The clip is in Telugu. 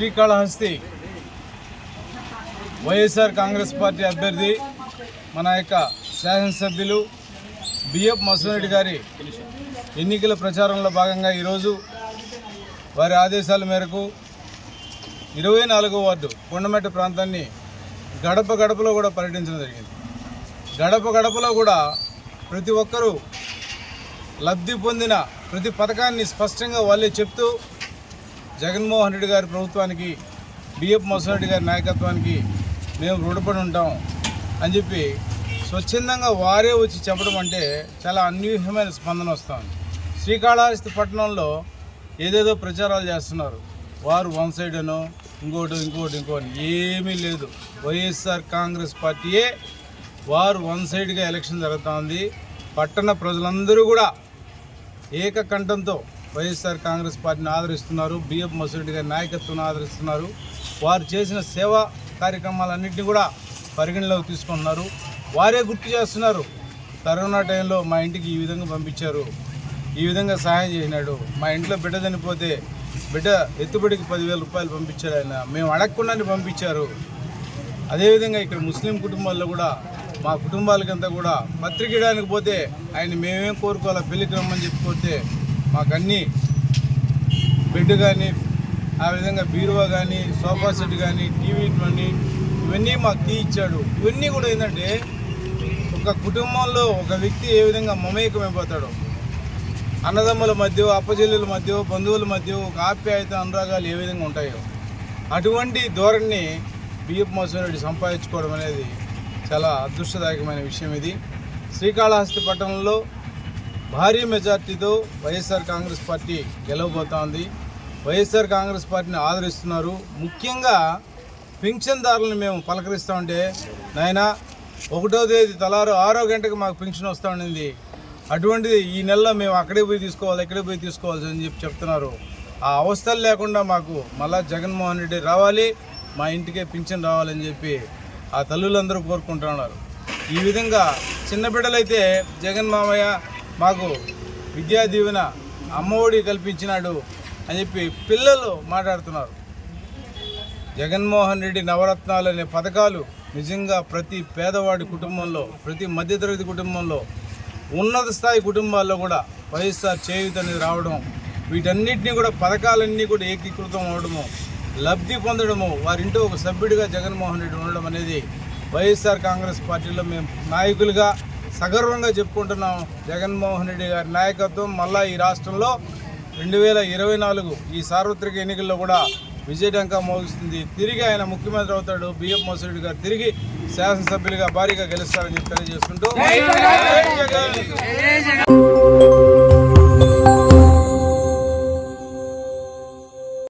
శ్రీకాళహస్తి వైఎస్ఆర్ కాంగ్రెస్ పార్టీ అభ్యర్థి మన యొక్క శాసనసభ్యులు బిఎఫ్ మసూరెడ్డి గారి ఎన్నికల ప్రచారంలో భాగంగా ఈరోజు వారి ఆదేశాల మేరకు 24వ వార్డు కొండమెట్ట ప్రాంతాన్ని గడప గడపలో కూడా పర్యటించడం జరిగింది. గడప గడపలో కూడా ప్రతి ఒక్కరూ లబ్ధి పొందిన ప్రతి పథకాన్ని స్పష్టంగా వాళ్ళే చెప్తూ జగన్మోహన్ రెడ్డి గారి ప్రభుత్వానికి, బిఎఫ్ మసూరెడ్డి గారి నాయకత్వానికి మేము రుణపడి ఉంటాం అని చెప్పి స్వచ్ఛందంగా వారే వచ్చి చెప్పడం అంటే చాలా అన్యూహ్యమైన స్పందన వస్తుంది. శ్రీకాళహస్తి పట్టణంలో ఏదేదో ప్రచారాలు చేస్తున్నారు. వారు వన్ సైడ్ అనో ఇంకోటి ఏమీ లేదు. వైఎస్ఆర్ కాంగ్రెస్ పార్టీయే వారు వన్ సైడ్గా ఎలక్షన్ జరుగుతూ ఉంది. పట్టణ ప్రజలందరూ కూడా ఏకకంఠంతో వైఎస్ఆర్ కాంగ్రెస్ పార్టీని ఆదరిస్తున్నారు. బిఎఫ్ మసూరెడ్డి గారి నాయకత్వాన్ని ఆదరిస్తున్నారు. వారు చేసిన సేవా కార్యక్రమాలన్నింటినీ కూడా పరిగణలోకి తీసుకుంటున్నారు. వారే గుర్తు చేస్తున్నారు, కరోనా టైంలో మా ఇంటికి ఈ విధంగా పంపించారు, ఈ విధంగా సహాయం చేసినాడు, మా ఇంట్లో బిడ్డ చనిపోతే బిడ్డ ఎత్తుబడికి 10,000 రూపాయలు పంపించాడు ఆయన, మేము అడగకుండానే పంపించారు. అదేవిధంగా ఇక్కడ ముస్లిం కుటుంబాల్లో కూడా మా కుటుంబాలకంతా కూడా పత్రిక ఇవ్వడానికి పోతే ఆయన మేమేం కోరుకోవాలా, పెళ్లికి రమ్మని చెప్పిపోతే మాకు అన్నీ బెడ్ కానీ, ఆ విధంగా బీరువా కానీ, సోఫా సెట్ కానీ, టీవీ కానీ ఇవన్నీ మాకు తీయించాడు. ఇవన్నీ కూడా ఏంటంటే ఒక కుటుంబంలో ఒక వ్యక్తి ఏ విధంగా మమేకమైపోతాడో, అన్నదమ్ముల మధ్య, అప్పచెల్లెల మధ్య, బంధువుల మధ్య ఒక ఆప్యాయత, అనురాగాలు ఏ విధంగా ఉంటాయో అటువంటి ధోరణిని బిఎఫ్ మసూరెడ్డి సంపాదించుకోవడం అనేది చాలా అదృష్టదాయకమైన విషయం. ఇది శ్రీకాళహస్తి పట్టణంలో భారీ మెజార్టీతో వైఎస్ఆర్ కాంగ్రెస్ పార్టీ గెలవబోతా ఉంది. వైఎస్ఆర్ కాంగ్రెస్ పార్టీని ఆదరిస్తున్నారు. ముఖ్యంగా పింఛన్దారులను మేము పలకరిస్తూ ఉంటే, నాయన 1వ తేదీ తలారు 6వ గంటకు మాకు పింఛన్ వస్తూ ఉండింది, అటువంటిది ఈ నెలలో మేము అక్కడే పోయి తీసుకోవాలి, ఇక్కడే పోయి తీసుకోవాలి అని చెప్పి చెప్తున్నారు. ఆ అవస్థలు లేకుండా మాకు మళ్ళా జగన్మోహన్ రెడ్డి రావాలి, మా ఇంటికే పింఛన్ రావాలని చెప్పి ఆ తల్లులందరూ కోరుకుంటున్నారు. ఈ విధంగా చిన్న బిడ్డలైతే జగన్ మామయ్య మాకు విద్యా దీవెన, అమ్మఒడి కల్పించినాడు అని చెప్పి పిల్లలు మాట్లాడుతున్నారు. జగన్మోహన్ రెడ్డి నవరత్నాలు అనే పథకాలు నిజంగా ప్రతి పేదవాడి కుటుంబంలో, ప్రతి మధ్యతరగతి కుటుంబంలో, ఉన్నత స్థాయి కుటుంబాల్లో కూడా వైఎస్ఆర్ చేయూత అనేది రావడం, వీటన్నిటినీ కూడా పథకాలన్నీ కూడా ఏకీకృతం అవడము, లబ్ధి పొందడము, వారింటో ఒక సభ్యుడిగా జగన్మోహన్ రెడ్డి ఉండడం అనేది వైఎస్ఆర్ కాంగ్రెస్ పార్టీలో మేము నాయకులుగా సగర్వంగా చెప్పుకుంటున్నాం. జగన్మోహన్ రెడ్డి గారి నాయకత్వం మళ్ళా ఈ రాష్ట్రంలో 2024 ఈ సార్వత్రిక ఎన్నికల్లో కూడా విజయడంకా మోగిస్తుంది. తిరిగి ఆయన ముఖ్యమంత్రి అవుతాడు. బిఎఫ్ మసూరెడ్డి గారు తిరిగి శాసనసభ్యులుగా భారీగా గెలుస్తారని చెప్పి తెలియజేసుకుంటూ